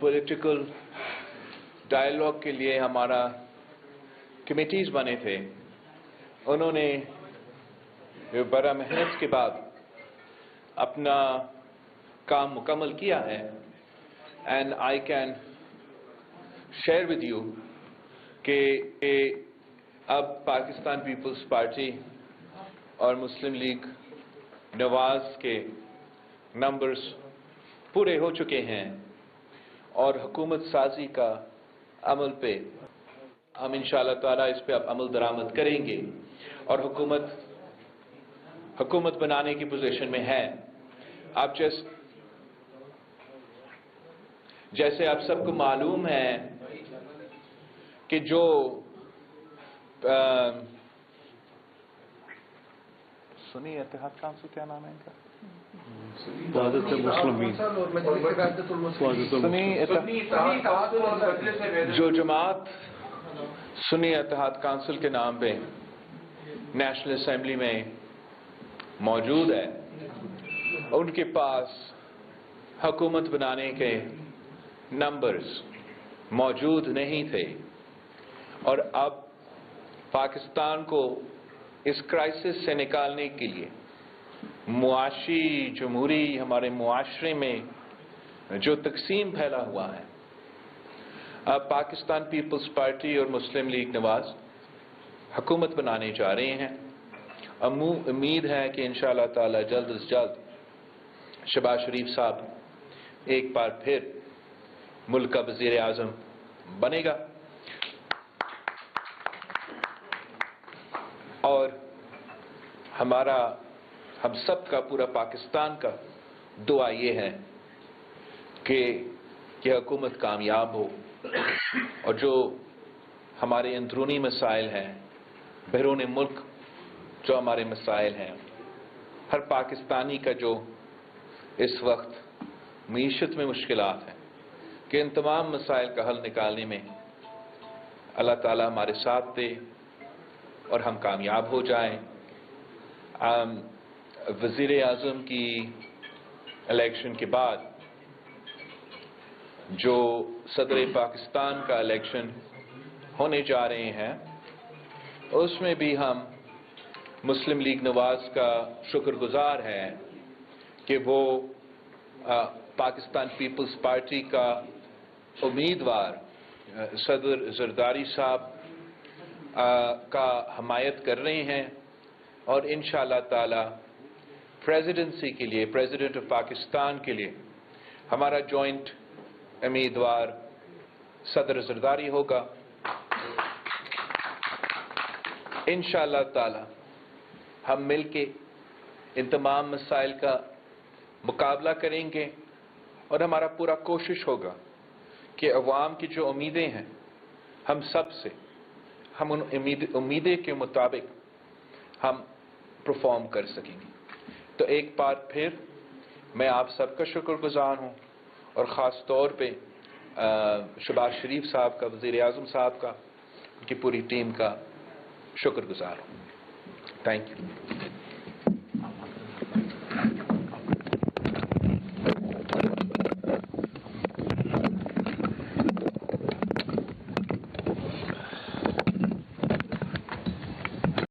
Political dialogue کے لیے ہمارا کمیٹیز بنے تھے، انہوں نے بڑا محنت کے بعد اپنا کام مکمل کیا ہے. And I can share with you کہ اب پاکستان پیپلز پارٹی اور مسلم لیگ نواز کے نمبرز پورے ہو چکے ہیں، اور حکومت سازی کا عمل پہ ہم انشاءاللہ تعالیٰ اس پہ اب عمل درآمد کریں گے اور حکومت بنانے کی پوزیشن میں ہے. آپ جیسے آپ سب کو معلوم ہے کہ جو سنی اتحاد کونسل، کیا نام ہے ان کا؟ جو جماعت سنی اتحاد کونسل کے نام پہ نیشنل اسمبلی میں موجود ہے، ان کے پاس حکومت بنانے کے نمبرز موجود نہیں تھے، اور اب پاکستان کو اس کرائسس سے نکالنے کے لیے معاشی جمہوری ہمارے معاشرے میں جو تقسیم پھیلا ہوا ہے، اب پاکستان پیپلز پارٹی اور مسلم لیگ نواز حکومت بنانے جا رہے ہیں. امید ہے کہ انشاءاللہ تعالی جلد از جلد شہباز شریف صاحب ایک بار پھر ملک کا وزیر اعظم بنے گا، اور ہم سب کا، پورا پاکستان کا دعا یہ ہے کہ یہ حکومت کامیاب ہو، اور جو ہمارے اندرونی مسائل ہیں، بیرون ملک جو ہمارے مسائل ہیں، ہر پاکستانی کا جو اس وقت معیشت میں مشکلات ہیں، کہ ان تمام مسائل کا حل نکالنے میں اللہ تعالیٰ ہمارے ساتھ دے اور ہم کامیاب ہو جائیں. وزیر اعظم کی الیکشن کے بعد جو صدر پاکستان کا الیکشن ہونے جا رہے ہیں، اس میں بھی ہم مسلم لیگ نواز کا شکر گزار ہیں کہ وہ پاکستان پیپلز پارٹی کا امیدوار صدر زرداری صاحب کا حمایت کر رہے ہیں، اور انشاءاللہ تعالی پریزیڈنسی کے لیے، پریزیڈنٹ آف پاکستان کے لیے ہمارا جوائنٹ امیدوار صدر زرداری ہوگا. انشاءاللہ تعالی ہم مل کے ان تمام مسائل کا مقابلہ کریں گے، اور ہمارا پورا کوشش ہوگا کہ عوام کی جو امیدیں ہیں ہم سب سے، ہم ان امیدیں کے مطابق ہم پرفارم کر سکیں گے. تو ایک بار پھر میں آپ سب کا شکر گزار ہوں، اور خاص طور پہ شہباز شریف صاحب کا، وزیر اعظم صاحب کا، ان کی پوری ٹیم کا شکر گزار ہوں. Thank you.